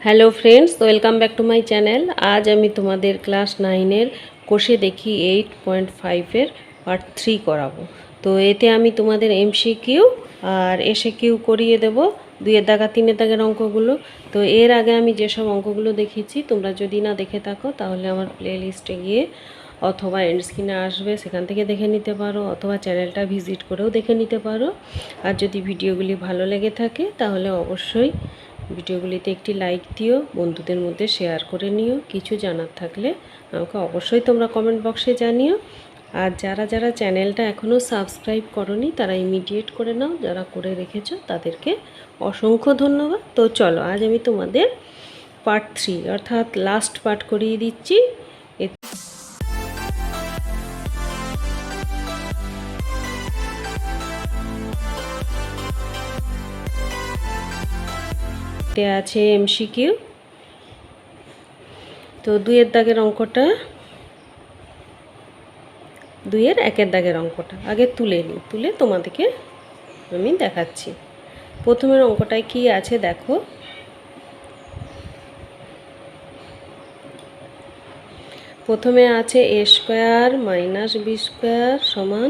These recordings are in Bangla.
Hello friends, welcome back to my channel. আজ আমি তোমাদের ক্লাস 9-এর কোষে দেখি 8.5-এর পার্ট 3 করাবো। তো এতে আমি তোমাদের এমসিকিউ আর এসএকিউ করিয়ে দেব, 2-এর দাগা 3-এর দাগের অঙ্কগুলো। তো এর আগে আমি যেসব অঙ্কগুলো দেখিয়েছি তোমরা যদি না দেখে থাকো তাহলে আমার প্লে লিস্টে গিয়ে অথবা এন্ড স্ক্রিনে আসবে, সেখান থেকে দেখে নিতে পারো, অথবা চ্যানেলটা ভিজিট করেও দেখে নিতে পারো। আর যদি ভিডিওগুলি ভালো লেগে থাকে তাহলে অবশ্যই ভিডিওগুলিতে একটি লাইক দিও, বন্ধুদের মধ্যে শেয়ার করে নিও। কিছু জানার থাকলে আমাকে অবশ্যই তোমরা কমেন্ট বক্সে জানিও। আর যারা যারা চ্যানেলটা এখনও সাবস্ক্রাইব করনি তারা ইমিডিয়েট করে নাও, যারা করে রেখেছো তাদেরকে অসংখ্য ধন্যবাদ। তো চলো, আজ আমি তোমাদের পার্ট 3 অর্থাৎ লাস্ট পার্ট করিয়ে দিচ্ছি। এতে আছে এমসিকিউ। তো 2-এর দাগের অঙ্কটা, 2-এর 1-এর দাগের অঙ্কটা আগে তুলে নিই, তুলে তোমাদেরকে আমি দেখাচ্ছি। প্রথমের অঙ্কটায় কি আছে দেখো। প্রথমে আছে a square minus B square সমান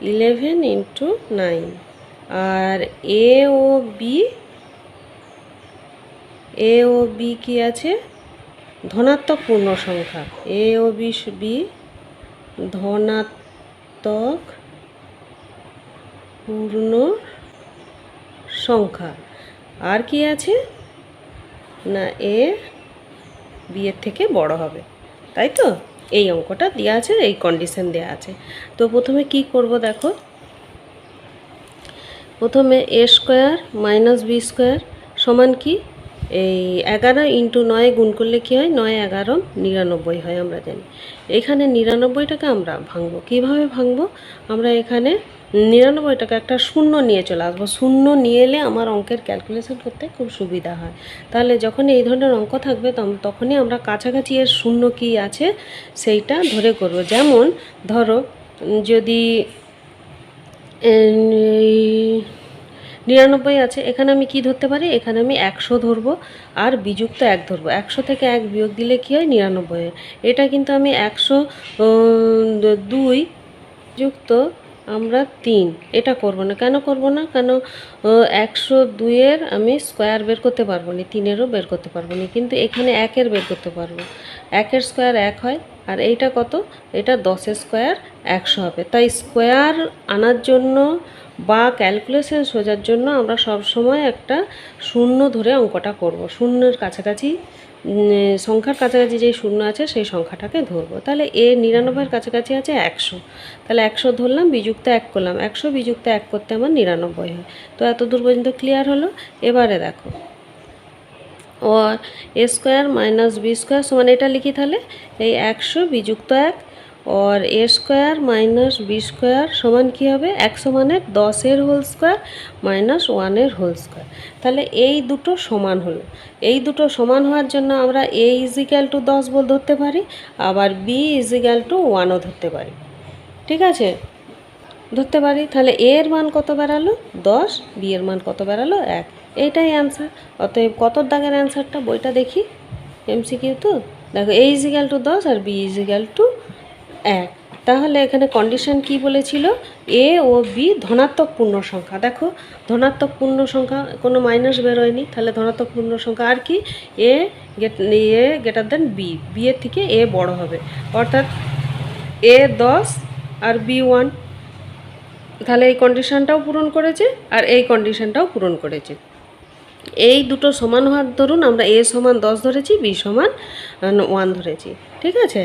11 × 9। আর এ ও বি কি আছে? ধনাত্মক পূর্ণ সংখ্যা। এ ও বি ধনাত্মক পূর্ণ সংখ্যা। আর কি আছে না, এ বি এর থেকে বড় হবে, তাই তো? এই অঙ্কটা দেওয়া আছে, এই কন্ডিশন দেওয়া আছে। তো প্রথমে কি করব দেখো। প্রথমে এ স্কোয়ার মাইনাস বি স্কোয়ার সমান কি, এই 11 × 9 গুণ করলে কী হয়? 9 11 99 হয়, আমরা জানি। এখানে 99টাকে আমরা ভাঙবো। কীভাবে ভাঙবো? আমরা এখানে 99টাকে একটা শূন্য নিয়ে চলে আসবো। শূন্য নিয়ে এলে আমার অঙ্কের ক্যালকুলেশন করতে খুব সুবিধা হয়। তাহলে যখন এই ধরনের অঙ্ক থাকবে তখনই আমরা কাছাকাছি এর শূন্য কী আছে সেইটা ধরে করব। যেমন ধরো, যদি 99 আছে, এখানে আমি কি ধরতে পারি? এখানে আমি 100 ধরবো আর বিযুক্ত 1 ধরবো। 100 থেকে 1 বিয়োগ দিলে কী হয়? 99 হয়। এটা কিন্তু আমি 102 যুক্ত আমরা 3 এটা করব না। কেন করব না? কেন 102-এর আমি স্কোয়ার বের করতে পারবো না, 3-এরও বের করতে পারবো না, কিন্তু এখানে 1-এর বের করতে পারবো। 1-এর স্কোয়ার 1 হয়, আর এইটা কত? এটা 10-এর স্কোয়ার 100 হবে। তাই স্কোয়ার আনার জন্য বা ক্যালকুলেশন সোজার জন্য আমরা সব সময় একটা শূন্য ধরে অঙ্কটা করব। শূন্যের কাছাকাছি, সংখ্যার কাছাকাছি যেই শূন্য আছে সেই সংখ্যাটাকে ধরবো। তাহলে এ 99-এর কাছাকাছি আছে 100, তাহলে 100 ধরলাম, বিযুক্ত 1 করলাম। 100 বিযুক্ত 1 করতে আমার 99 হয়। তো এত দূর পর্যন্ত ক্লিয়ার হলো। এবারে দেখো, ও A square minus B square সমান, এটা লিখি তাহলে এই 100 বিযুক্ত 1, और A square minus B square समान কি হবে? 100 মানে 10-এর হোল স্কোয়ার মাইনাস 1-এর হোল স্কোয়ার। তাহলে এই দুটো সমান হলো। এই দুটো সমান হওয়ার জন্য আমরা a = 10 বল ধরতে পারি, আবার b = 1ও ধরতে পারি। ঠিক আছে, ধরতে পারি। তাহলে a এর মান কত বেরালো? 10, b এর মান কত বেরালো? 1। এইটাই অ্যান্সার। অতএব কত দাগের অ্যান্সারটা বইটা দেখি, এমসিকিউ তো। দেখো a = 10 আর b = 1। তাহলে এখানে কন্ডিশন কি বলেছিল? এ ও বি ধনাত্মক পূর্ণ সংখ্যা। দেখো, ধনাত্মক পূর্ণ সংখ্যা, কোনো মাইনাস বেরোয়নি, তাহলে ধনাত্মক পূর্ণ সংখ্যা। আর কি? এ গ্রেটার দেন বি, বি এর থেকে এ বড় হবে, অর্থাৎ এ 10 আর বি 1। তাহলে এই কন্ডিশনটাও পূরণ করেছে আর এই কন্ডিশনটাও পূরণ করেছে। এই দুটো সমান হওয়ার দরুন আমরা এ সমান 10 ধরেছি, বি সমান 1 ধরেছি। ঠিক আছে,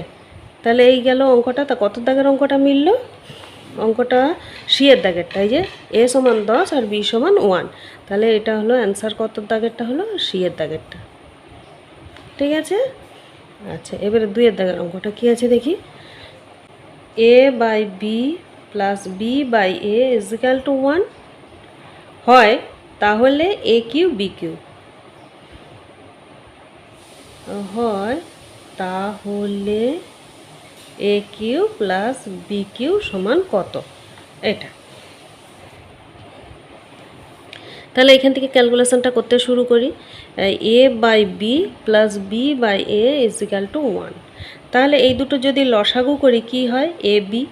তাহলে এই গেল অঙ্কটা। তা কত দাগের অঙ্কটা মিলল? অঙ্কটা সি-এর দাগেরটা, এই যে এ সমান 10 আর বি সমান 1। তাহলে এটা হলো অ্যান্সার। কত দাগেরটা হলো? সি-এর দাগেরটা। ঠিক আছে, আচ্ছা এবারে 2-এর দাগের অঙ্কটা কী আছে দেখি। a/b প্লাস b/a = 1 হয়, তাহলে a কিউ বি কিউ হয়, তাহলে এ কিউ প্লাস বি কিউ সমান কত? এটা তাহলে এখান থেকে ক্যালকুলেশনটা করতে শুরু করি। A by B plus B by A is equal to 1। তাহলে এই দুটো যদি লসাগু করি কি হয়, এ বি,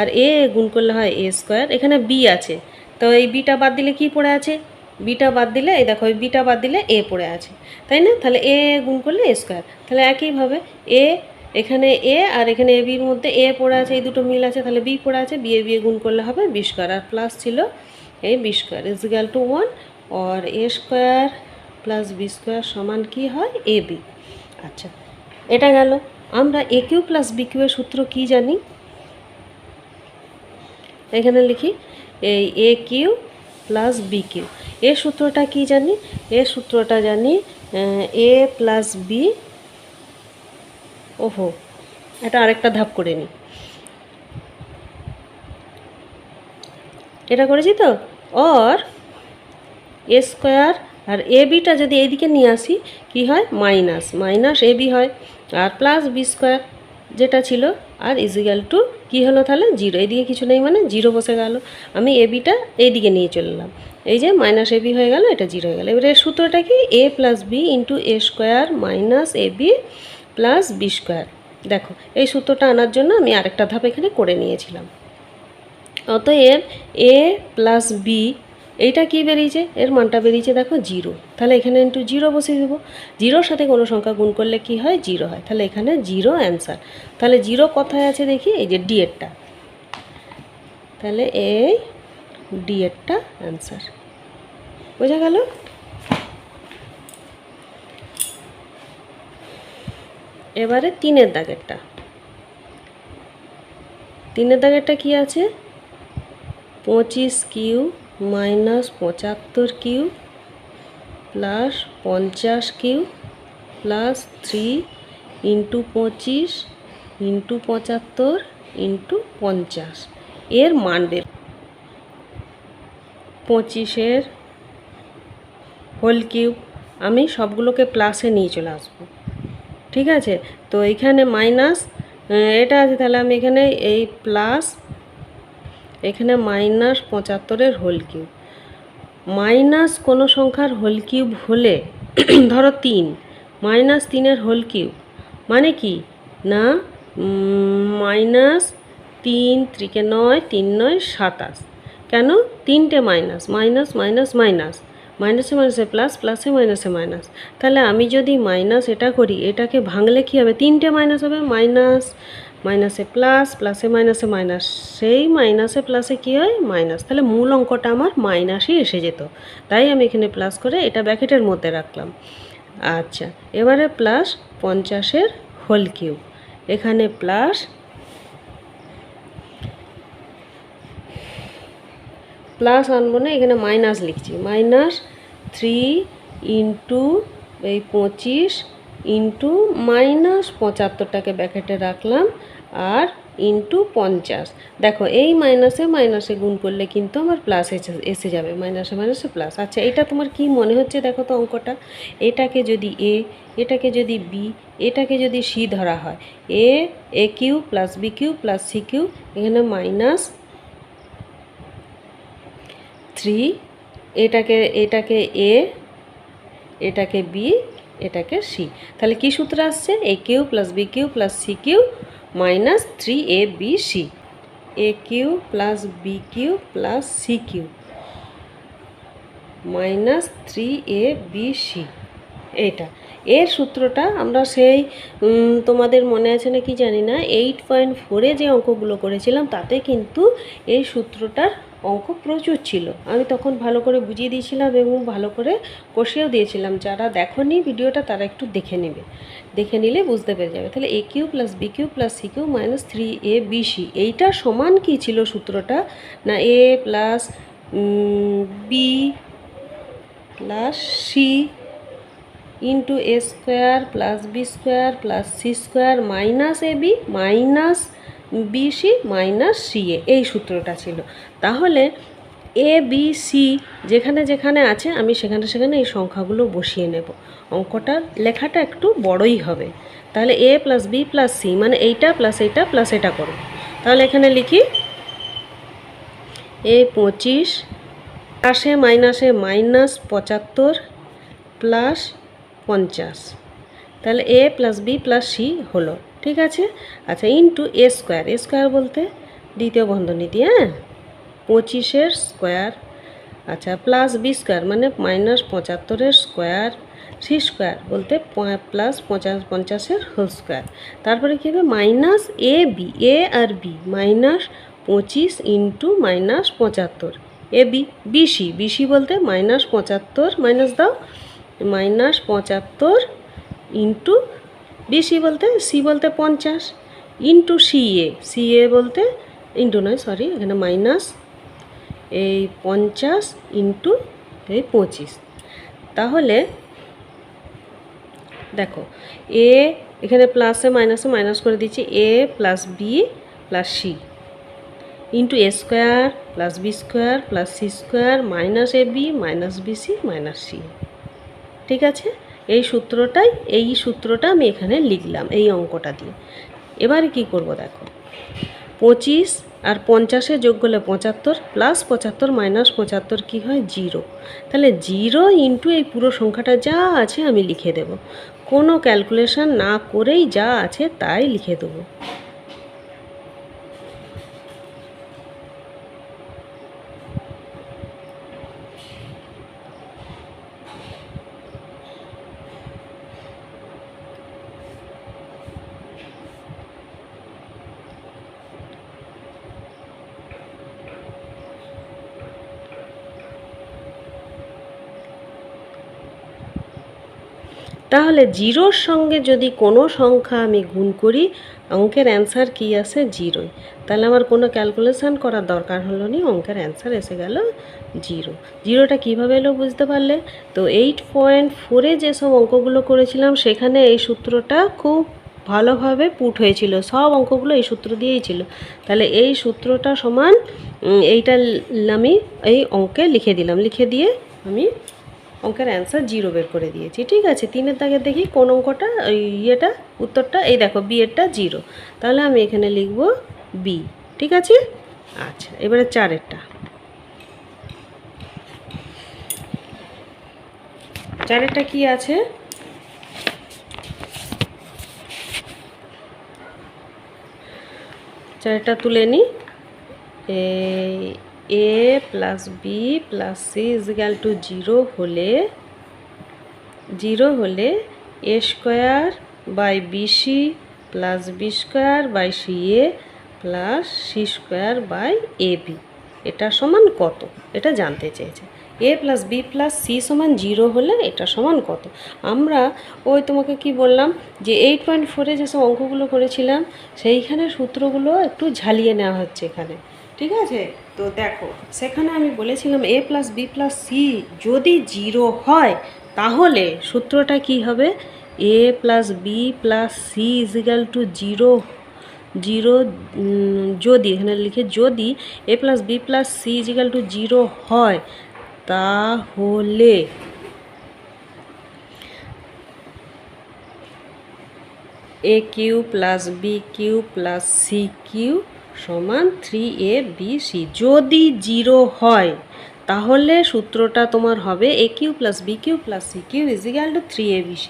আর এ গুণ করলে হয় এ স্কোয়ার। এখানে বি আছে, তো এই বিটা বাদ দিলে কি পড়ে আছে, বিটা বাদ দিলে এই দেখো, এই বিটা বাদ দিলে এ পড়ে আছে, তাই না? তাহলে এ গুণ করলে এ স্কোয়ার। তাহলে একইভাবে এ, এখানে এ আর এখানে এ বির মধ্যে এ পড়ে আছে, এই দুটো মিল আছে, তাহলে বি পড়ে আছে, বি এ গুণ করলে হবে বি স্কোয়ার, আর প্লাস ছিল এই B square is equal to 1, और A square plus B square সমান কি হয়, এ বি। আচ্ছা, এটা গেল। আমরা এ কিউ প্লাস বি কিউ এর সূত্র কি জানি, এখানে লিখি এই এ কিউ প্লাস বি কিউ। এর সূত্রটা কি জানি, এর সূত্রটা জানি এ প্লাস বি, ওহো এটা আরেকটা ধাপ করে নিই, এটা করেছি তো, অর এ স্কোয়ার আর এ বিটা যদি এইদিকে নিয়ে আসি কি হয়, মাইনাস মাইনাস এ বি হয়, আর প্লাস বি স্কোয়ার যেটা ছিল, আর ইজিক্যাল টু কী হলো তাহলে জিরো, এদিকে কিছু নেই মানে জিরো বসে গেল। আমি এ বিটা এইদিকে নিয়ে চললাম, এই যে মাইনাস এ বি হয়ে গেল, এটা জিরো হয়ে গেল। এবারে এর সূত্রটা কি, এ plus b into A square minus A B plus B square. দেখো এই সূত্রটা আনার জন্য আমি আরেকটা ধাপ এখানে করে নিয়েছিলাম। অতএব এ প্লাস বি, এইটা কি বেরিয়েছে, এর মানটা বেরিয়েছে দেখো জিরো, তাহলে এখানে ইন্টু জিরো বসিয়ে দেবো। জিরোর সাথে কোনো সংখ্যা গুণ করলে কি হয়, জিরো হয়, তাহলে এখানে জিরো অ্যান্সার। তাহলে জিরো কোথায় আছে দেখি, এই যে ডি এরটা, তাহলে এই ডি এরটা অ্যান্সার। বোঝা গেল? এবারে তিনের দাগেরটা, তিনের দাগেরটা কি আছে, 25 cube minus 75 cube plus 50 cube plus 3 into 25 into 75 into 50 এর মান বের। 25-এর হোল কিউব, আমি সবগুলোকে প্লাসে নিয়ে চলে আসবো, ঠিক আছে? তো এখানে মাইনাস এটা আছে, তাহলে আমি এখানে এই প্লাস, এখানে মাইনাস 75-এর হোল কিউব। মাইনাস কোনো সংখ্যার হোল কিউব হলে ধরো 3, মাইনাস 3-এর হোল কিউব মানে কি না, মাইনাস 3 3 9, 3 9 27, কেন, তিনটে মাইনাস মাইনাস মাইনাস মাইনাস, মাইনাসে মাইনাসে প্লাস, প্লাসে মাইনাসে মাইনাস। তাহলে আমি যদি মাইনাস এটা করি, এটাকে ভাঙলে কী হবে, তিনটে মাইনাস হবে, মাইনাস মাইনাসে প্লাস, প্লাসে মাইনাসে মাইনাস, সেই মাইনাসে প্লাসে কী হয়, মাইনাস। তাহলে মূল অঙ্কটা আমার মাইনাসই এসে যেত, তাই আমি এখানে প্লাস করে এটা ব্র্যাকেটের মধ্যে রাখলাম। আচ্ছা, এবারে প্লাস 50-এর হোল কিউব, এখানে প্লাস প্লাস আনবো না, এখানে মাইনাস লিখছি, মাইনাস 3 ইন্টু এই 25 ইন্টু মাইনাস 75টাকে ব্র্যাকেটে রাখলাম, আর ইন্টু 50। দেখো এই মাইনাসে মাইনাসে গুণ করলে কিন্তু আমার প্লাস এসে যাবে, মাইনাসে মাইনাসে প্লাস। আচ্ছা, এটা তোমার কি মনে হচ্ছে দেখো তো অঙ্কটা, এটাকে যদি এ, এটাকে যদি বি, এটাকে যদি সি ধরা হয়, A cube plus B cube plus C cube, এখানে মাইনাস 3, এটাকে এটাকে এ, এটাকে বি, এটাকে সি, তাহলে কি সূত্র আসছে, A cube plus B cube plus C cube minus 3 A B C, A cube plus B cube plus C cube minus 3 A B C. এটা এর সূত্রটা আমরা সেই তোমাদের মনে আছে না কি জানি না, 8.4-এ যে অঙ্কগুলো করেছিলাম তাতে কিন্তু এই সূত্রটার অঙ্ক প্রচুর ছিল। আমি তখন ভালো করে বুঝিয়ে দিয়েছিলাম এবং ভালো করে কষিয়েও দিয়েছিলাম। যারা দেখোনি ভিডিওটা তারা একটু দেখে নেবে, দেখে নিলে বুঝতে পেরে যাবে। তাহলে এ cube plus B cube plus C cube minus 3 A B C, এইটা সমান কি ছিল সূত্রটা না, এ plus B plus C into A square plus B square plus C square minus A B minus B C minus C A, এই সূত্রটা ছিল। তাহলে এ বি সি যেখানে যেখানে আছে আমি সেখানে সেখানে এই সংখ্যাগুলো বসিয়ে নেব, অঙ্কটা লেখাটা একটু বড়ই হবে। তাহলে a plus B plus c মানে এইটা প্লাস এইটা প্লাস এটা করব। তাহলে এখানে লিখি এ 25 প্লাসে মাইনাসে -75 প্লাস 50, তাহলে a plus B plus C হলো, ঠিক আছে। আচ্ছা, ইন্টু এ স্কোয়ার, এ স্কোয়ার বলতে দ্বিতীয় বন্ধনী দিয়ে 25 স্কোয়ার, আচ্ছা, প্লাস বি স্কোয়ার মানে -75 স্কোয়ার, সি স্কোয়ার বলতে প্লাস 50 হোল স্কোয়ার, তারপরে কী হবে minus A B, A R B -25 into -75 A B, BC, BC বলতে -75 মাইনাস দাও -75 ইন্টু বিসি বলতে সি বলতে 50 ইন্টু সিএ, সিএ বলতে ইন্টু নয় সরি, এখানে মাইনাস এই 50 ইন্টু এই 25, তাহলে দেখো এ এখানে প্লাসে মাইনাসে মাইনাস করে দিচ্ছি, A plus B plus C into A square plus B square plus C square minus A B minus BC minus C, ঠিক আছে। এই সূত্রটা আমি এখানে লিখলাম এই অঙ্কটা দিয়ে। এবারে কি করব দেখো, 25 আর 50 যোগ করলে 75 প্লাস 75 মাইনাস 75 কী হয় 0, তাহলে 0 ইন্টু এই পুরো সংখ্যাটা যা আছে আমি লিখে দেব, কোনো ক্যালকুলেশন না করেই যা আছে তাই লিখে দেবো। তাহলে 0-র সঙ্গে যদি কোনো সংখ্যা আমি গুণ করি, অঙ্কের অ্যান্সার কী আসে 0, তাহলে আমার কোনো ক্যালকুলেশান করার দরকার হলো না, অঙ্কের অ্যান্সার এসে গেল 0। 0টা কীভাবে এলো বুঝতে পারলে? তো 8.4-এ যেসব অঙ্কগুলো করেছিলাম সেখানে এই সূত্রটা খুব ভালোভাবে পুট হয়েছিল, সব অঙ্কগুলো এই সূত্র দিয়েই ছিল। তাহলে এই সূত্রটা সমান এইটা আমি এই অঙ্কে লিখে দিলাম, লিখে দিয়ে আমি অঙ্কের অ্যান্সার 0 বের করে দিয়েছি, ঠিক আছে। 3-এর দাগের দেখি কোন অঙ্কটা ইয়েটা উত্তরটা, এই দেখো বি এরটা 0, তাহলে আমি এখানে লিখব বি, ঠিক আছে। আচ্ছা, এবারে 4-এরটা, 4-এরটা কি আছে, চারটা তুলে নিই। A plus B plus C equal to 0 হলে A square by BC plus B square by C A plus C square by A B, এটা সমান কত, এটা জানতে চেয়েছে। A plus B plus C সমান 0 হলে এটা সমান কত। আমরা ওই তোমাকে কি বললাম যে 8.4-এ যেসব অঙ্কগুলো করেছিলাম সেইখানে সূত্রগুলো একটু ঝালিয়ে নেওয়া হচ্ছে এখানে, ঠিক আছে। তো দেখো সেখানে আমি বলেছিলাম A plus B plus C যদি 0 হয় তাহলে সূত্রটা কি হবে, এ plus B plus C equal to 0 যদি, এখানে লিখে যদি এ plus B plus C equal to 0 হয় তাহলে এ cube plus B cube plus C cube সমান 3abc। যদি 0 হয় তাহলে সূত্রটা তোমার হবে এ cube plus B cube plus C cube equal to 3abc।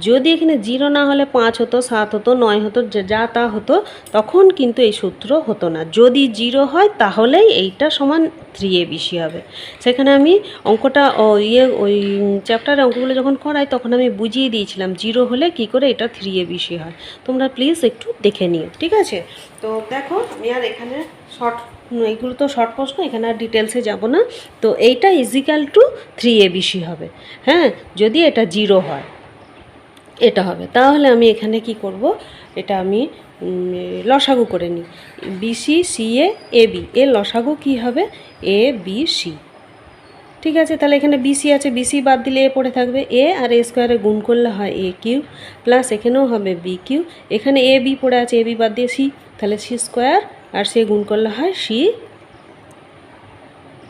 যদি এখানে 0 না হলে 5 হতো, 7 হতো, 9 হতো, যা তা হতো, তখন কিন্তু এই সূত্র হতো না। যদি 0 হয় তাহলেই এইটা সমান 3abc হবে। সেখানে আমি অঙ্কটা ওই চ্যাপ্টারে অঙ্কগুলো যখন করাই তখন আমি বুঝিয়ে দিয়েছিলাম 0 হলে কি করে এটা 3abc হয়। তোমরা প্লিজ একটু দেখে নিও, ঠিক আছে। তো দেখো আমি আর এখানে এইগুলো তো শর্ট প্রশ্ন, এখানে আর ডিটেলসে যাব না। তো এইটা ইজিক্যাল টু 3abc হবে, হ্যাঁ, যদি এটা 0 হয় এটা হবে। তাহলে আমি এখানে কি করব, এটা আমি লসাগু করে নিই, বিসি সিএ এবি এর লসাগু কি হবে এ বি সি, ঠিক আছে। তাহলে এখানে বিসি আছে, বিসি বাদ দিলে এ পড়ে থাকবে, এ আর এ স্কোয়ারে গুণ করলে হয় এ কিউ প্লাস এখানেও হবে বি কিউ, এখানে এ বি পড়ে আছে, এ বি বাদ দিয়ে সি, তাহলে সি স্কোয়ার আর সে গুণ করলে হয় সি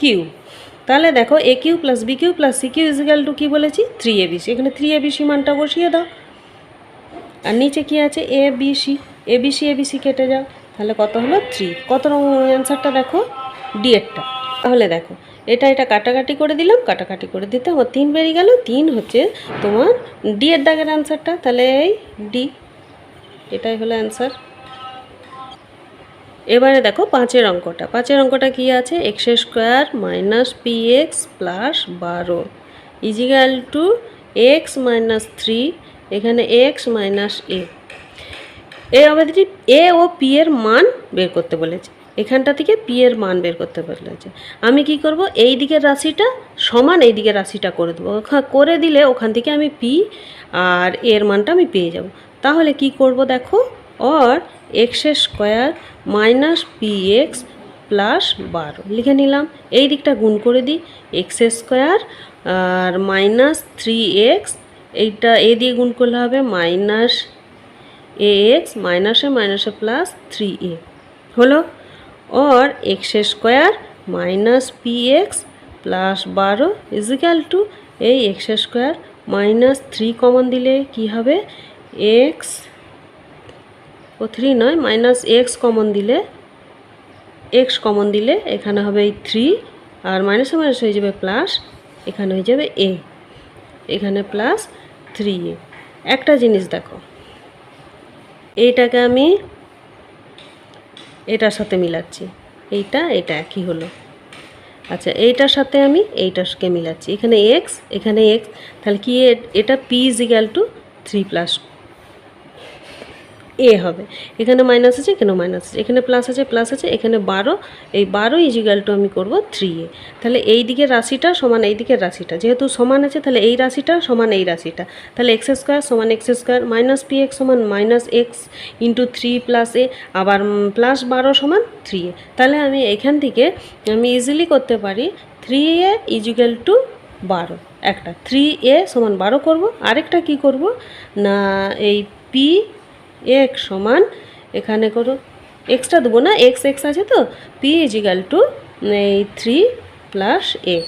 কিউ। তাহলে দেখো A cube plus B cube plus C cube equal to কী বলেছি 3abc, এখানে 3abc মানটা বসিয়ে দাও। আর নিচে কি আছে A B C, ABC ABC কেটে যাও, তাহলে কত হলো 3। কত অ্যান্সারটা দেখো ডি এরটা। তাহলে দেখো এটা কাটাকাটি করে দিলাম, কাটাকাটি করে দিতে আমার 3 বেরিয়ে গেল। 3 হচ্ছে তোমার ডি এর দাগের অ্যান্সারটা, তাহলে এই ডি, এটাই হলো অ্যান্সার। এবারে দেখো 5-এর অঙ্কটা। 5-এর অঙ্কটা কী আছে? X square minus P X plus 12 equal to X minus 3, এখানে এক্স মাইনাস আমাদের এ ও পি এর মান বের করতে বলেছে। এখানটা থেকে পি এর মান বের করতে বলেছে। আমি কি করব, এই দিকের রাশিটা সমান এই দিকের রাশিটা করে দেবো। করে দিলে ওখান থেকে আমি পি আর এর মানটা আমি পেয়ে যাব। তাহলে কি করব দেখো, or x square minus P X plus 12 লিখে নিলাম। এই দিকটা গুণ করে দিই, এক্স স্কোয়ার আর মাইনাস 3x, এইটা এ দিয়ে গুণ করলে হবে মাইনাস এ এক্স, মাইনাসে মাইনাসে প্লাস 3a হলো। और X square minus P X plus 12 equal to এই एक्स स्क्वायर माइनस 3 कमन दिले कि हबे एक्स ও 3 নয় माइनस एक्स कमन दिले एक्स कमन दिले এখানে হবে 3 আর মাইনাসে মাইনাস হয়ে যাবে প্লাস, এখানে হয়ে যাবে a, এখানে প্লাস 3a। একটা জিনিস দেখো, এইটাকে আমি এটার সাথে মিলাচ্ছি, এইটা একই হলো। আচ্ছা, এইটার সাথে আমি এইটাকে মিলাচ্ছি, এখানে এক্স এখানে এক্স, তাহলে কি এটা পি ইজিক্যাল টু 3 প্লাস এ হবে। এখানে মাইনাস আছে, এখানে মাইনাস আছে, এখানে প্লাস আছে, এখানে 12, এই 12 ইজিক্যাল টু আমি করব 3a। তাহলে এই দিকের রাশিটা সমান এই দিকের রাশিটা, যেহেতু সমান আছে তাহলে এই রাশিটা সমান এই রাশিটা, তাহলে এক্স স্কোয়ার সমান x square minus P x সমান মাইনাস এক্স ইন্টু 3 প্লাস এ, আবার প্লাস 12 সমান 3a। তাহলে আমি এখান থেকে আমি ইজিলি করতে পারি 3a ইজিক্যাল টু 12, একটা 3a সমান 12 করব। আরেকটা কি করব না, এই পি এক সমান এখানে করো এক্সটা দেবো না, এক্স এক্স আছে তো, পি ইজিক্যাল টু এই 3 প্লাস এ,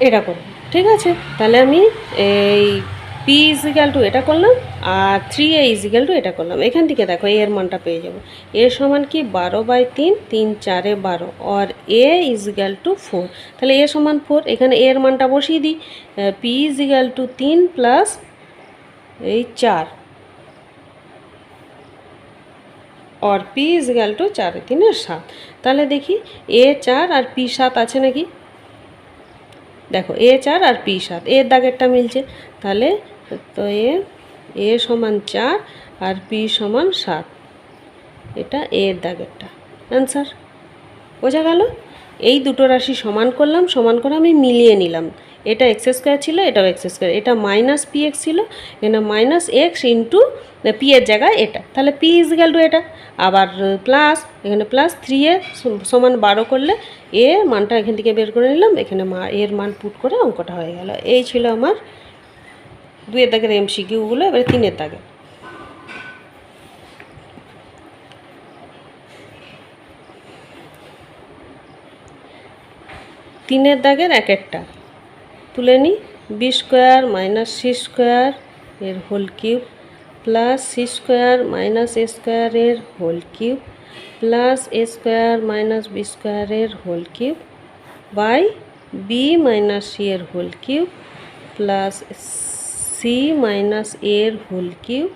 এটা করব। ঠিক আছে, তাহলে আমি এই পি ইজিক্যাল টু এটা করলাম আর 3a ইজিক্যাল টু এটা করলাম। এখান থেকে দেখো এর মানটা পেয়ে যাবো, এ সমান কি 12/3, 3 4 12, আর এ ইজিক্যাল টু 4, তাহলে এ সমান 4, এখানে এর মানটা বসিয়ে দিই, পি ইজিক্যাল টু 3 প্লাস এই 4 और p इजिक्याल टू 4 3 7। তাহলে দেখি a 4 আর p 7 আছে নাকি, দেখো a 4 আর p 7 এর দাগেরটা মিলছে, তাহলে তো a সমান 4 আর p সমান 7, এটা এর দাগেরটা অ্যান্সার। বোঝা গেল? এই দুটো রাশি সমান করলাম, সমান করে আমি মিলিয়ে নিলাম, এটা এক্স স্কোয়ার ছিল, এটাও এক্স স্কোয়ার, এটা মাইনাস পি এক্স ছিল, এখানে মাইনাস এক্স ইন্টু পি এর জায়গায় এটা, তাহলে পি ইজিক্যাল টু এটা, আবার প্লাস এখানে প্লাস 3a সমান 12 করলে এ মানটা এখান থেকে বের করে নিলাম, এখানে এর মান পুট করে অঙ্কটা হয়ে গেল। এই ছিল আমার 2 এর দাগের এমসিকিউগুলো। এবারে 3 এর দাগে, তিনের দাগের এক একটা তুলে নিই। B square minus C square এর whole cube plus C square minus A স্কোয়ারের whole cube plus A square minus B স্কোয়ারের whole cube by B minus C এর whole cube plus C minus এর হোল কিউব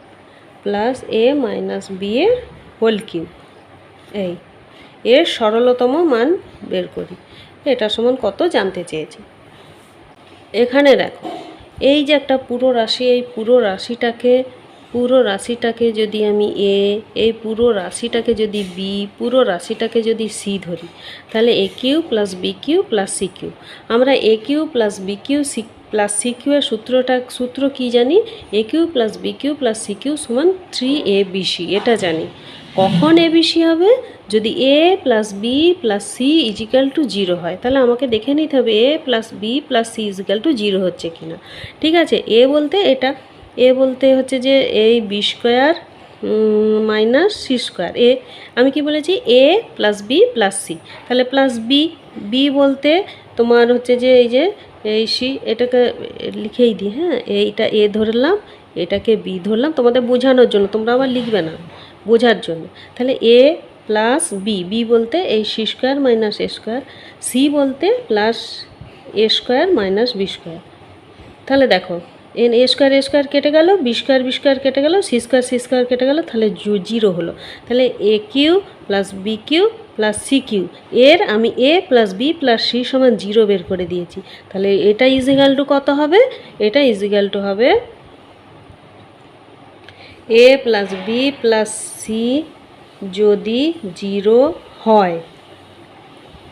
প্লাস এ মাইনাস বি এর হোল কিউব। এই এর সরলতম মান বের করি, এটা সমান কত জানতে চেয়েছি। এখানে দেখো এই যে একটা পুরো রাশি, এই পুরো রাশিটাকে যদি আমি এ, এই পুরো রাশিটাকে যদি বি, পুরো রাশিটাকে যদি সি ধরি, তাহলে এ cube plus B cube plus C cube. আমরা এ cube plus B cube c plus C cube এর সূত্র কি জানি, a cube plus B cube plus C cube সমান 3abc, এটা জানি। কখন এবিসি হবে, যদি এ plus B plus C equal to 0 হয়, তাহলে আমাকে দেখে নিতে হবে এ plus B plus C equal to 0 হচ্ছে কিনা। ঠিক আছে, এ বলতে এটা, এ বলতে হচ্ছে যে এই B square minus C square, a আমি কি বলেছি a plus B plus c, তাহলে প্লাস বি, বি বলতে তোমার হচ্ছে যে এই যে এই সি, এটাকে লিখেই দিই, হ্যাঁ এইটা এ ধরলাম, এটাকে বি ধরলাম তোমাদের বোঝানোর জন্য, তোমরা আবার লিখবে না, বোঝার জন্য। তাহলে এ প্লাস বি, বি বলতে এই C square minus a square, C বলতে plus A square minus B square. তাহলে দেখো এ স্কোয়ার কেটে গেল, বি স্কোয়ার কেটে গেল, সি স্কোয়ার কেটে গেল, তাহলে জিরো হলো। তাহলে এ cube plus B cube plus C cube এর আমি a plus B plus C সমান জিরো বের করে দিয়েছি। তাহলে এটা ইজিক্যাল টু কত হবে? এটা ইজিক্যাল টু হবে এ প্লাস বি প্লাস সি যদি জিরো হয়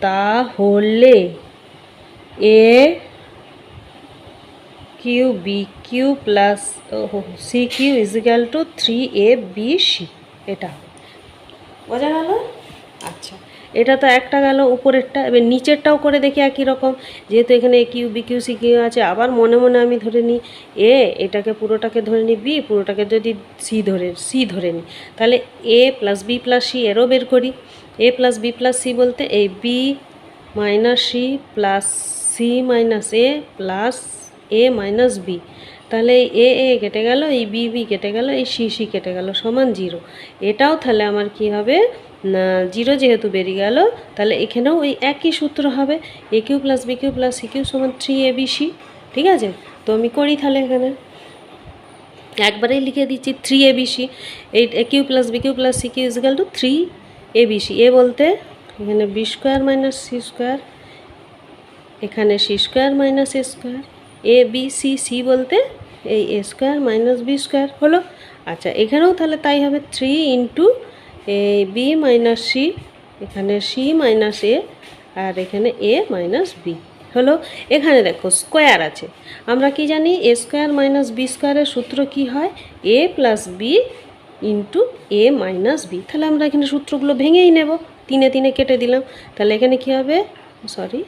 তাহলে এ cube b cube plus C cube equal to 3ab c. এটা বোঝা গেল? আচ্ছা, এটা তো একটা গেল উপরেরটা। এবার নিচেরটাও করে দেখি একই রকম। যেহেতু এখানে a cube b cube c cube আছে, আবার মনে মনে আমি ধরে নিই এ, এটাকে পুরোটাকে ধরে নিই বি, পুরোটাকে যদি সি ধরে নিই, তাহলে a plus B plus c এরও বের করি। A plus B plus c বলতে এই b minus c plus C minus a plus A minus b. তাহলে এই এ কেটে গেল, এই বি বি কেটে গেল, এই সি সি কেটে গেল, সমান জিরো। এটাও তাহলে আমার কি হবে না, জিরো যেহেতু বেরিয়ে গেল, তাহলে এখানেও ওই একই সূত্র হবে, এ cube plus B cube plus C cube সমান 3abc। ঠিক আছে, তো আমি করি তাহলে এখানে একবারেই লিখে দিচ্ছি 3abc। এই এ cube plus B cube plus C cube equal to 3abc। A বলতে এখানে b square minus C square, এখানে c square minus a square, a B c, c বলতে এই a square minus B square হলো। আচ্ছা, এখানেও তাহলে তাই হবে 3 ইন্টু এই বি মাইনাস সি, এখানে সি মাইনাস এ, আর এখানে এ মাইনাস বি হলো। এখানে দেখো স্কোয়ার আছে, আমরা কি জানি এ স্কোয়ার মাইনাস বি স্কোয়ারের সূত্র কি হয়? এ plus b into a minus b. তাহলে আমরা এখানে সূত্রগুলো ভেঙেই নেব, তিনে তিনে কেটে দিলাম। তাহলে এখানে কি হবে, সরি,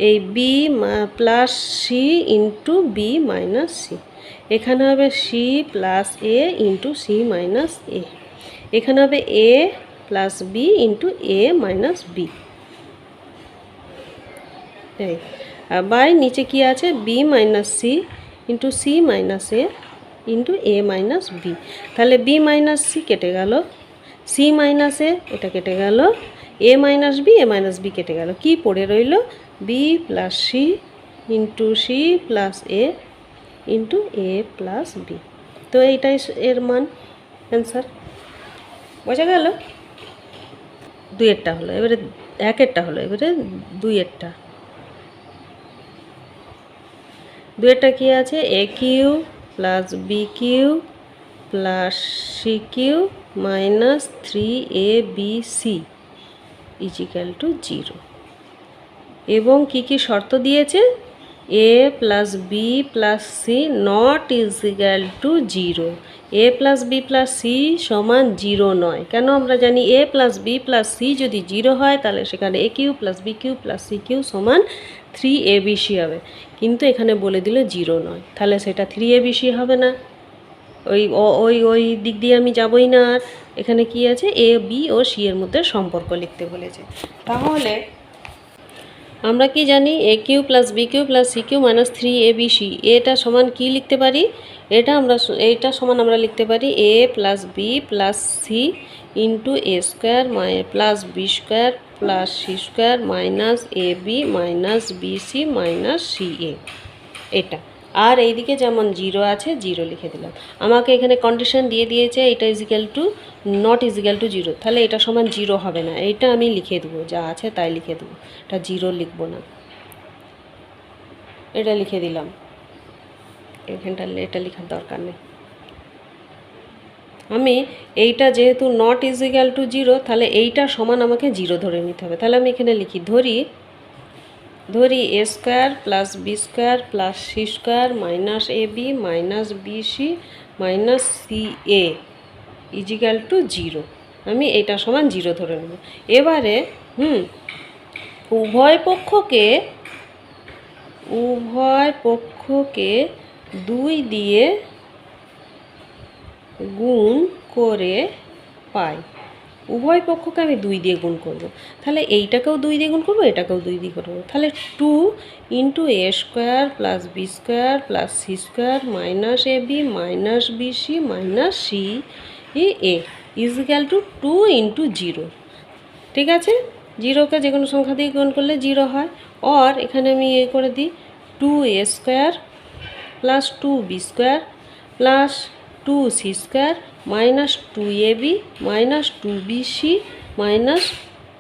এই b plus C into b minus c, এখানে হবে c plus a into c minus a, এখানে হবে এ plus b into a minus b. এই বাই নিচে কি আছে, b minus c into c minus a into a minus b. তাহলে বি মাইনাস সি কেটে গেল, সি মাইনাস এ এটা কেটে গেল, এ মাইনাস বি কেটে গেল, কি পড়ে রইল b plus C into c plus a into a plus b. তো এইটাই এর মান, অ্যান্সার। বোঝা গেল? দুইয়েরটা হলো, এবারে একেরটা হলো, এবারে দুইয়েরটা কি আছে, a cube plus B cube plus C cube minus 3abc equal to 0। এবং কি কি শর্ত দিয়েছে, a plus B plus c not equal to 0, a plus B plus C সমান 0 নয়। কেন? আমরা জানি a plus B plus C যদি 0 হয় তাহলে সেখানে a cube plus B cube plus C cube সমান 3abc হবে, কিন্তু এখানে বলে দিল 0 নয়, তাহলে সেটা 3abc হবে না। ওই ওই ওই দিক দিয়ে আমি যাবই না। আর এখানে কি আছে, এ বি ও সি এর মধ্যে সম্পর্ক লিখতে বলেছে। তাহলে আমরা কি জানি, a cube plus B cube plus C cube minus 3abc, এটা সমান কি লিখতে পারি, এইটা সমান আমরা লিখতে পারি a plus B plus C into A square plus B square plus C square minus A B minus B C minus C a. এটা আর এইদিকে যেমন 0 আছে 0 লিখে দিলাম। আমাকে এখানে কন্ডিশন দিয়ে দিয়েছে এটা equal to not equal to 0, তাহলে এটা সমান 0 হবে না, এইটা আমি লিখে দেবো, যা আছে তাই লিখে দেবো, এটা 0 লিখবো না, এটা লিখে দিলাম। এখানটা এটা লেখার দরকার নেই। আমি এইটা যেহেতু নট ইজিক্যাল টু 0, তাহলে এইটা সমান আমাকে 0 ধরে নিতে হবে। তাহলে আমি এখানে লিখি, ধরি a square plus B square plus C square minus A B minus B C minus C a equal to 0। আমি এটা সমান 0 ধরে নেব। এবারে উভয় পক্ষকে 2 দিয়ে গুণ করে পাই। উভয় পক্ষকে আমি 2 দিয়ে গুণ করব, তাহলে এইটাকেও 2 দিয়ে গুণ করবো, এটাকেও 2 দিয়ে করবো। তাহলে 2 into A square plus B square plus C square minus A B minus B C minus C a equal to 2 into 0। ঠিক আছে, জিরোকে যে কোনো সংখ্যা দিয়ে গুণ করলে 0 হয়। আর এখানে আমি করে দিই 2a² plus 2b² plus 2c² minus 2ab minus 2bc minus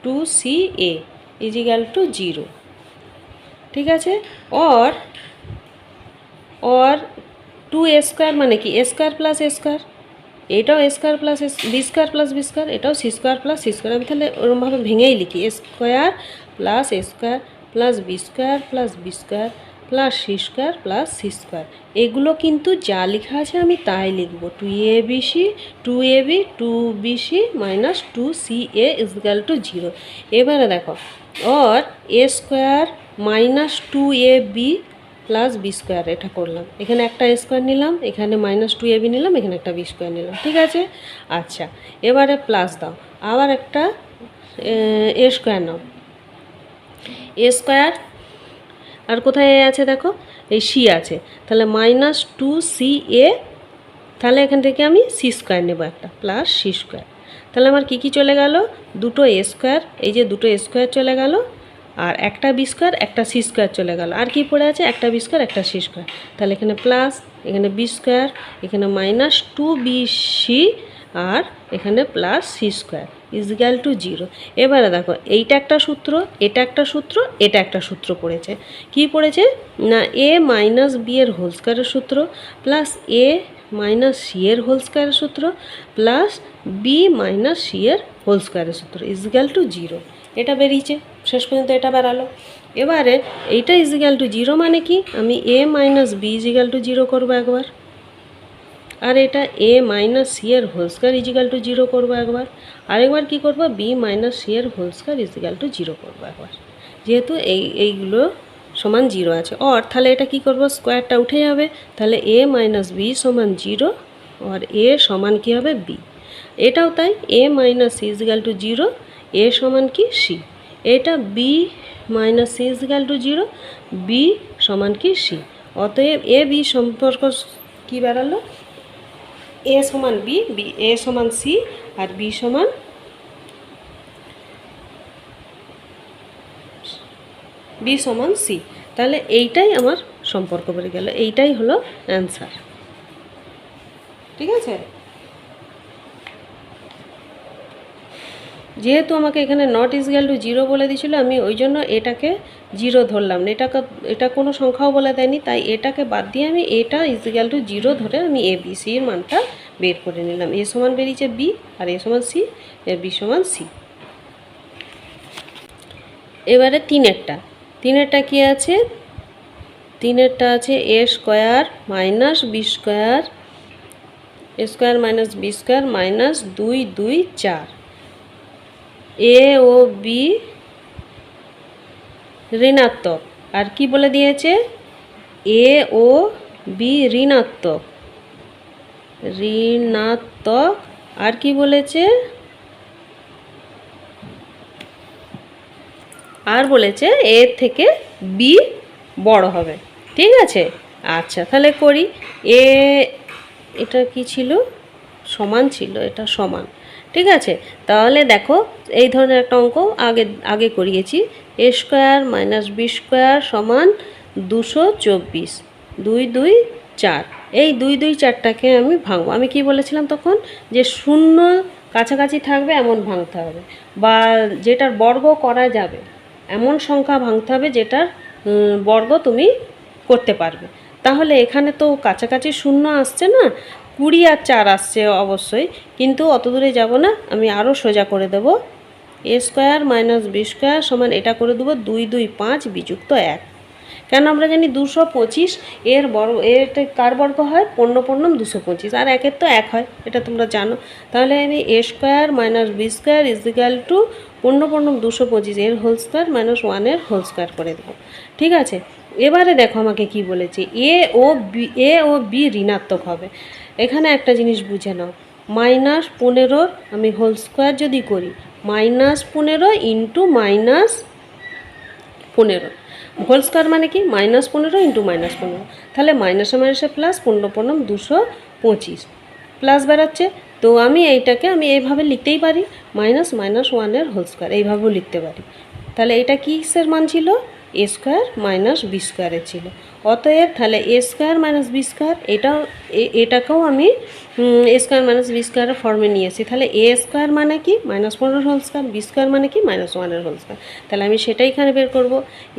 2ca equal to 0। ঠিক আছে, और 2a² মানে কি a² প্লাস a², এটাও a² plus b² plus b², এটাও c² প্লাস c²। আমি তাহলে ওরমভাবে ভেঙেই লিখি a² plus a² plus b² plus b² plus c² plus c²। এগুলো কিন্তু যা লেখা আছে আমি তাই লিখব, 2ab 2bc minus 2ca equal to 0। এবারে দেখো, और a² minus 2ab plus b² এটা করলাম, এখানে একটা a² নিলাম, এখানে মাইনাস 2ab নিলাম, এখানে একটা b² নিলাম। ঠিক আছে, আচ্ছা এবারে প্লাস দাও, আবার একটা a² নাও, a² আর কোথায় আছে দেখো, এই c আছে, তাহলে মাইনাস 2ca, তাহলে এখান থেকে আমি c² নেব একটা প্লাস c²। তাহলে আমার কী চলে গেল, দুটো a², এই যে দুটো a² চলে গেল, আর একটা b² একটা c² চলে গেল, আর কি পড়ে আছে একটা b² একটা c²। তাহলে এখানে প্লাস, এখানে b², এখানে মাইনাস 2bc আর এখানে প্লাস c² ইজিক্যাল টু 0। এবারে দেখো, এইটা একটা সূত্র, এটা একটা সূত্র, এটা একটা সূত্র পড়েছে। কি পড়েছে না, a মাইনাস b এর হোল স্কয়ারের সূত্র প্লাস a মাইনাস c এর হোল স্কয়ারের সূত্র প্লাস b মাইনাস c এর হোল স্কয়ারের সূত্র ইজিক্যাল টু 0। এটা বেরিয়েছে, শেষ পর্যন্ত এটা বেরালো। এবারে এইটা ইজিক্যাল টু 0 মানে কি, আমি a minus b equal to 0 করবো একবার, আর এটা a মাইনাস c এর হোল স্কয়ার ইজিক্যাল টু 0 করবো একবার, আরেকবার কি করব b মাইনাস c এর হোল স্কয়ার ইজিক্যাল টু 0 করবো একবার, যেহেতু এইগুলো সমান 0 আছে। আর তাহলে এটা কি করব, স্কোয়ারটা উঠে যাবে, তাহলে a মাইনাস b সমান 0 আর a সমান কি হবে b। এটাও তাই, a minus c equal to 0, a সমান কি c। এটা b minus c equal to 0, b সমান কি c। অতএব a b সম্পর্ক কি বেরালো, a সমান b, a সমান c আর b সমান c। তাহলে এইটাই আমার সম্পর্ক বেরিয়ে গেল, এইটাই হলো অ্যান্সার। ঠিক আছে, যেহেতু আমাকে এখানে নট ইজিক্যাল টু 0 বলে দিয়েছিল, আমি ওই জন্য এটাকে 0 ধরলাম না, এটা কোনো সংখ্যাও বলে দেয়নি, তাই এটাকে বাদ দিয়ে আমি এটা ইজিক্যাল টু 0 ধরে আমি a b c এর মানটা বের করে নিলাম। a সমান বেরিয়েছে b আর a সমান c, এর b সমান c। এবারে তিনেরটা কি আছে, তিনেরটা আছে a² minus b² a² minus b² minus 2 2 4। a ও b ঋণাত্মক, আর কি বলে দিয়েছে, a ও b ঋণাত্মক, আর কি বলেছে, আর বলেছে এর থেকে বি বড় হবে। ঠিক আছে, আচ্ছা তাহলে করি। এটা কি ছিল, সমান ছিল, এটা সমান। ঠিক আছে, তাহলে দেখো এই ধরনের একটা অঙ্ক আগে করিয়েছি, a² মাইনাস b² সমান 224, 2 2 4। এই 2 2 4টাকে আমি ভাঙবো। আমি কি বলেছিলাম তখন, যে শূন্য কাছাকাছি থাকবে এমন ভাঙতে হবে, বা যেটার বর্গ করা যাবে এমন সংখ্যা ভাঙতে হবে যেটার বর্গ তুমি করতে পারবে। তাহলে এখানে তো কাছাকাছি শূন্য আসছে না, 20 আর 4 আসছে অবশ্যই, কিন্তু অত দূরে যাব না, আমি আরও সোজা করে দেব। a² মাইনাস b² সমান এটা করে দেবো 2 2 5 বিযুক্ত 1। কেন আমরা জানি 225 এর বর্গ, এটা কার বর্গ হয়, 15 15 225, আর 1-এর তো 1 হয়, এটা তোমরা জানো। তাহলে আমি a² minus b² is equal two 15 15 225 এর হোল স্কয়ার মাইনাস 1 এর হোল স্কয়ার করে দেবো। ঠিক আছে, এবারে দেখো আমাকে কি বলেছে, a ও b ঋণাত্মক হবে। এখানে একটা জিনিস বুঝে নাও, মাইনাস 15 আমি হোল স্কয়ার যদি করি, minus 15 into minus 15 whole square মানে কি, মাইনাস 15 ইন্টু মাইনাস 15, তাহলে মাইনাসে মাইনাসে প্লাস, 15 15 225 প্লাস বেরাচ্ছে, তো আমি এইটাকে আমি এইভাবে লিখতেই পারি, মাইনাস মাইনাস ওয়ানের হোল স্কোয়ার এইভাবেও লিখতে পারি। তাহলে এটা কিসের মান ছিল? এ স্কোয়ার মাইনাস বি স্কোয়ারের ছিল। অতএব তাহলে a square minus B square এটাকেও আমি এ স্কোয়ার মাইনাস বি স্কোয়ারের ফর্মে নিয়েছি। তাহলে এ স্কোয়ার মানে কি? Minus 15 whole square. B square মানে কি? Minus 1 whole square. তাহলে আমি সেটাই এখানে বের করব।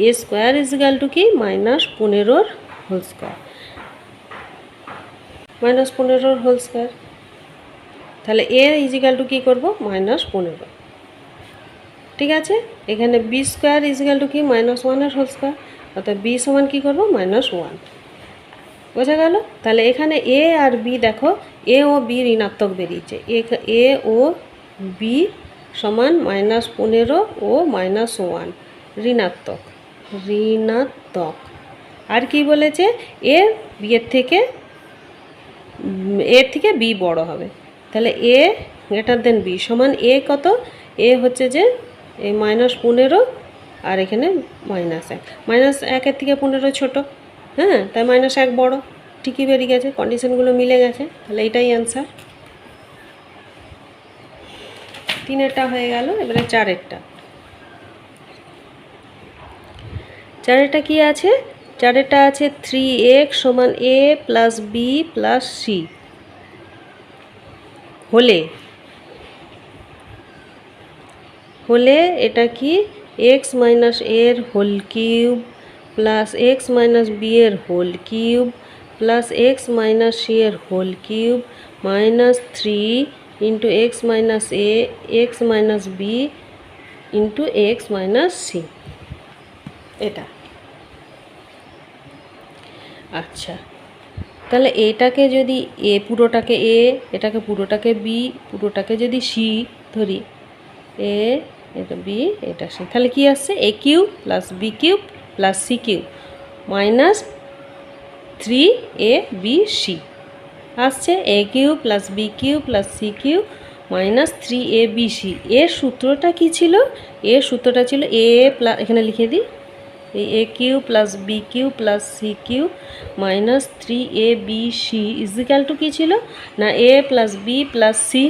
A square is equal to কি? Minus 15 whole square, minus 15 whole square. তাহলে এ ইজ ইকাল টু কী করবো? মাইনাস 15। ঠিক আছে, এখানে b square is equal to কি? Minus 1 whole square. অর্থাৎ বি সমান কী করবো? মাইনাস 1। বোঝা গেল? তাহলে এখানে এ আর বি দেখো, এ ও বি ঋণাত্মক বেরিয়েছে। এ ও বি সমান মাইনাস 15 ও মাইনাস 1, ঋণাত্মক। আর কি বলেছে? এ এর থেকে বি বড় হবে। তাহলে এ গ্রেটার দেন বি সমান এ কত? এ হচ্ছে যে এই মাইনাস 15 আর এখানে মাইনাস 1। মাইনাস 1-এর থেকে 15 ছোট, হ্যাঁ, তাই মাইনাস 1 বড়। ঠিকই বেরিয়ে গেছে, কন্ডিশনগুলো মিলে গেছে। তাহলে এইটাই অ্যান্সার। 3-এরটা হয়ে গেল। এবারে 4-এরটা। 4-এরটা কি আছে? 4-এরটা আছে 3x সমান a plus B plus c হলে এটা কি? x মাইনাস এর whole cube plus x minus B এর whole cube plus x minus C এর whole cube minus 3 into x minus এ x minus b into x minus c. এটা আচ্ছা, তাহলে এটাকে যদি পুরোটাকে এটাকে পুরোটাকে বি, পুরোটাকে যদি সি ধরি, এটা বি এটা সি, তাহলে কি আসছে? A cube plus b cube plus c cube minus 3ab আসছে। A cube plus b cube plus c cube minus 3abc। এর সূত্রটা কি ছিল? এর সূত্রটা ছিল এখানে লিখে দিই, এই এ cube plus B cube plus C cube minus 3abc is equal to কী ছিল? না এ plus B plus c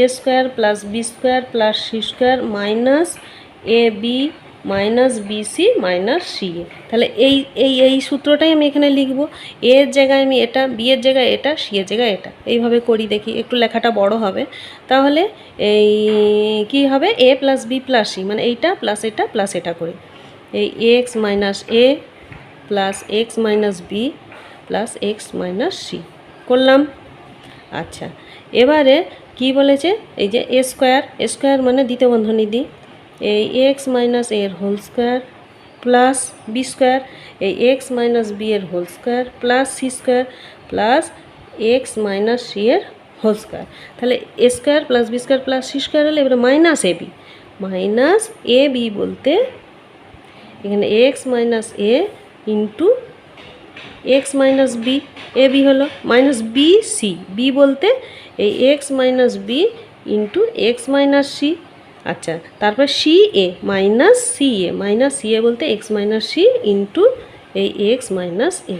a square plus B square plus C square minus A B minus BC minus C a. তাহলে এই সূত্রটাই আমি এখানে লিখব। এর জায়গায় আমি এটা, বি এর জায়গায় এটা, সি এর জায়গায় এটা, এইভাবে করি। দেখি একটু লেখাটা বড় হবে। তাহলে এই কী হবে? এ প্লাস বি প্লাস সি, মানে এইটা প্লাস এটা প্লাস এটা করি। এই x minus a plus x minus b plus x minus c করলাম। আচ্ছা, এবারে কি বলেছে? এই যে এ স্কোয়ার মানে দ্বিতীয় বন্ধনী দিই, এই এক্স মাইনাস এর whole square plus B square, এই এক্স মাইনাস বি এর whole square plus C square plus x minus C এর হোল স্কোয়ার। তাহলে a square plus B square plus C square হলে এবারে মাইনাস এ বি বলতে এখানে x minus a into x minus b, a b হলো মাইনাস বি সি, বি বলতে এই x minus b into x minus c. আচ্ছা, তারপর সি এ মাইনাস সি এ বলতে এক্স মাইনাস সি ইন্টু এই এক্স মাইনাস এ।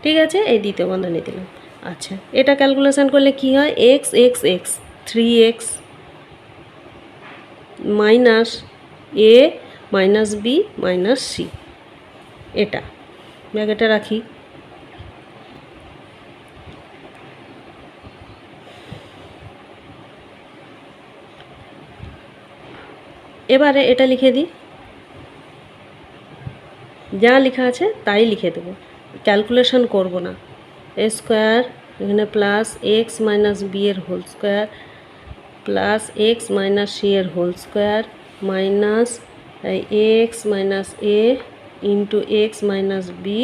ঠিক আছে, এই দ্বিতীয় বন্ধনী দিলাম। আচ্ছা, এটা ক্যালকুলেশন করলে কি হয়? এক্স 3x মাইনাস এ মাইনাস বি মাইনাস সি, এটা ব্র্যাকেটে রাখি। এবারে এটা লিখে দিই, যা লেখা আছে তাই লিখে দেবো, ক্যালকুলেশন করব না। এ স্কোয়ার এখানে প্লাস এক্স মাইনাস বি এর whole square plus x minus C এর whole square minus x minus a into x minus b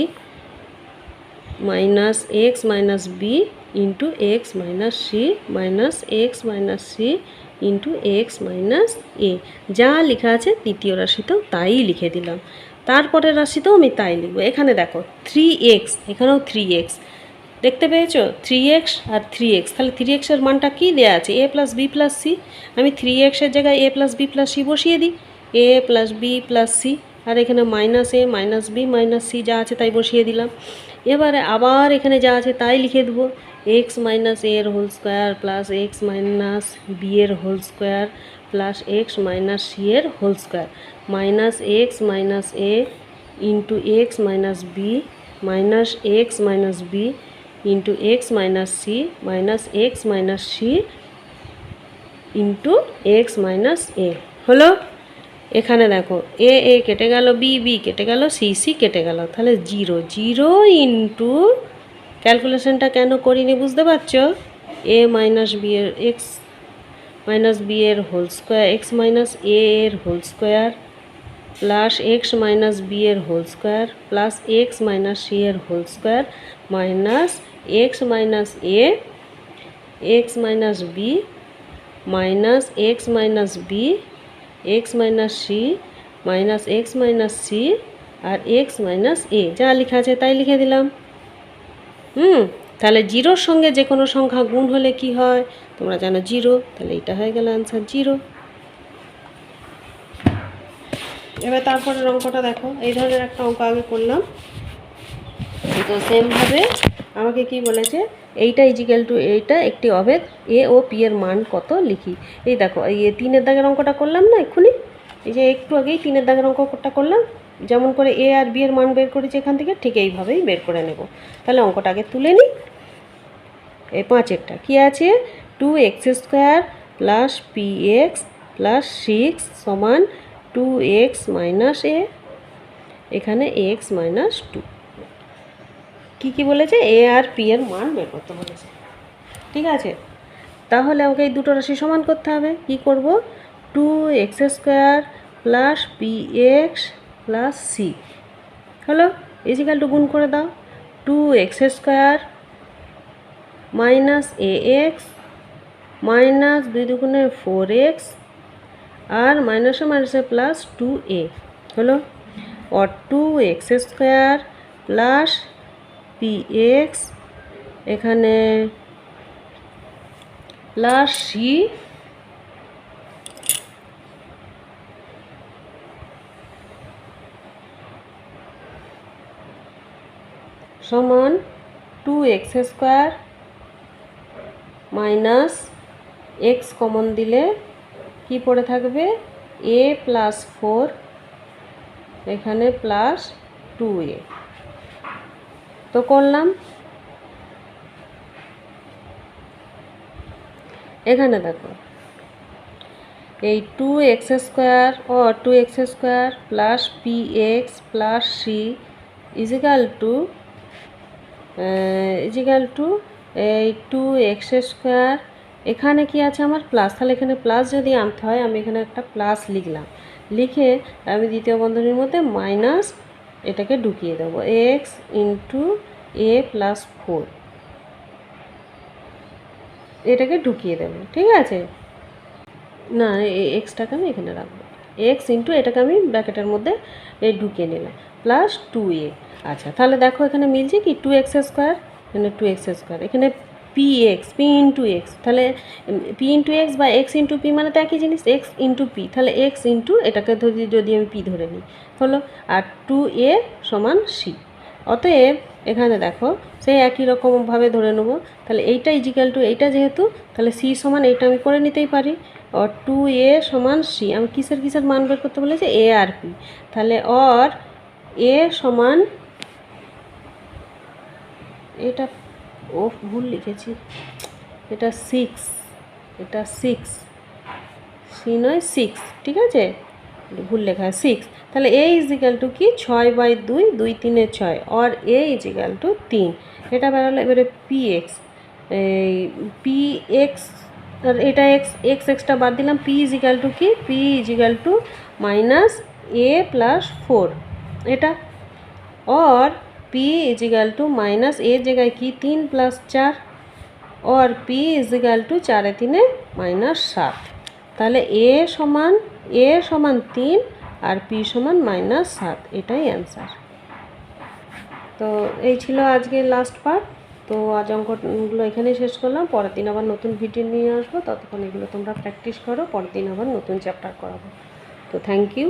minus x minus b into x minus c minus x minus c into x minus a. যা লেখা আছে তৃতীয় রাশিতেও তাই লিখে দিলাম, তারপরের রাশিতেও আমি তাই লিখব। এখানে দেখো 3x, এখানেও 3x দেখতে পেয়েছো? 3x আর 3x, তাহলে 3x এর মানটা কী দেওয়া আছে? এ প্লাস বি প্লাস সি। আমি 3x এর জায়গায় এ প্লাস বি প্লাস সি বসিয়ে দিই, এ প্লাস বি প্লাস সি আর এখানে মাইনাস এ মাইনাস বি মাইনাস সি যা আছে তাই বসিয়ে দিলাম। এবারে আবার এখানে যা আছে তাই লিখে দেবো, এক্স মাইনাস এ এর whole square plus x minus B এর whole square plus x minus C এর whole square minus x minus a into x minus b minus x minus b into x minus c minus x minus c into x minus a হলো। এখানে দেখো এ এ কেটে গেল, বি বি কেটে গেল, সি সি কেটে গেল, তাহলে জিরো জিরো ইন্টু ক্যালকুলেশনটা কেন করিনি বুঝতে পারছো, এ মাইনাস বি এর এক্স মাইনাস বি এর whole square x minus a এর whole square plus x minus B এর whole square plus x minus C এর whole square minus x minus এ x minus b minus x minus b x minus c minus x minus c আর এক্স মাইনাস এ যা লেখা আছে তাই লিখে দিলাম। তাহলে জিরোর সঙ্গে যে কোনো সংখ্যা গুণ হলে কি হয় তোমরা জানো, জিরো। তাহলে এটা হয়ে গেল অ্যান্সার জিরো। এবার তারপরের অঙ্কটা দেখো, এই ধরনের একটা অঙ্ক আগে করলাম, তো সেমভাবে আমাকে কি বলেছে, এইটা ইজিক্যাল টু এইটা একটি অভেদ এ ও পি এর মান কত লিখি। এই দেখো এই তিনের দাগের অঙ্কটা করলাম না এক্ষুনি, এই যে একটু আগেই তিনের দাগের অঙ্কটা করলাম, যেমন করে এ আর বি এর মান বের করেছি এখান থেকে ঠিক এইভাবেই বের করে নেব। তাহলে অঙ্কটা আগে তুলে নিই। এই পাঁচেরটা কী আছে, 2x square plus P X plus 6 সমান 2x মাইনাস এ, এখানে এক্স মাইনাস 2। কী বলেছে, এ আর পি এর মান বের করতে বলেছে। ঠিক আছে, তাহলে আমাকে এই দুটো রাশি সমান করতে হবে। কি করব, 2x square plus P X plus C হলো, ইজিক্যাল টু গুণ করে দাও, 2x স্কোয়ার মাইনাস এ এক্স মাইনাস 2 দুগুণে 4x আর মাইনাসে মাইনাসে প্লাস 2a হলো, और 2x square plus P x এখানে প্লাস সি সমান 2x square minus x common দিলে কি পড়ে থাকবে, এ প্লাস 4 এখানে প্লাস 2a। তো করলাম, এখানে দেখো এই 2x স্কোয়ার ও 2x square plus P X plus C equal to এই 2x স্কোয়ার, এখানে কি আছে আমার প্লাস, তাহলে এখানে প্লাস যদি আনতে হয় আমি এখানে একটা প্লাস লিখলাম, লিখে আমি দ্বিতীয় বন্ধনীর মধ্যে মাইনাস এটাকে ঢুকিয়ে দেবো, এক্স ইন্টু এ প্লাস 4 এটাকে ঢুকিয়ে দেবো। ঠিক আছে, না এক্সটাকে আমি এখানে রাখবো, এক্স ইন্টু এটাকে আমি ব্র্যাকেটের মধ্যে ঢুকিয়ে নিলাম প্লাস 2a। আচ্ছা, তাহলে দেখো এখানে মিলছে কি, 2x স্কোয়ার এখানে 2x স্কোয়ার এখানে P x P into x, তাহলে পি ইন্টু এক্স বা এক্স ইন্টু পি মানে তো একই জিনিস, এক্স ইন্টু পি, তাহলে এক্স ইন্টু এটাকে যদি আমি পি ধরে নিই হলো, আর 2a সমান সি। অতএব এখানে দেখো সেই একই রকমভাবে ধরে নেবো, তাহলে এইটা ইজিক্যাল টু এইটা যেহেতু, তাহলে সি সমান এইটা আমি করে নিতেই পারি, और 2a সমান সি। আমি কিসের মান বের করতে বলেছি, এ আর পি, তাহলে और এ সমান, এটা ও ভুল লিখেছি, এটা 6, এটা 6 সি নয় 6, ঠিক আছে ভুল লেখা 6। তাহলে এ ইজিক্যাল টু কি, 6/2 2 3 6 और এ ইজিক্যাল টু 3। এটা বেরোলো। এবারে পি এক্স, এই পি এক্স আর এটা এক্সটা বাদ দিলাম, পি ইজিক্যাল টু কি, P is equal two minus a plus 4 এটা, और पी इजिकल टू माइनस ए जगह की 3 + 4 और पी इजिकल टू 4 3 -7। তাহলে এ সমান 3 আর পি সমান -7, এটাই অ্যান্সার। তো এই ছিল আজকের লাস্ট পার্ট। তো আজ অঙ্কগুলো এখানেই শেষ করলাম, পরের দিন আবার নতুন ভিডিও নিয়ে আসবো, ততক্ষণ এগুলো তোমরা প্র্যাকটিস করো, পরের দিন আবার নতুন চ্যাপ্টার করাবো। তো থ্যাংক ইউ।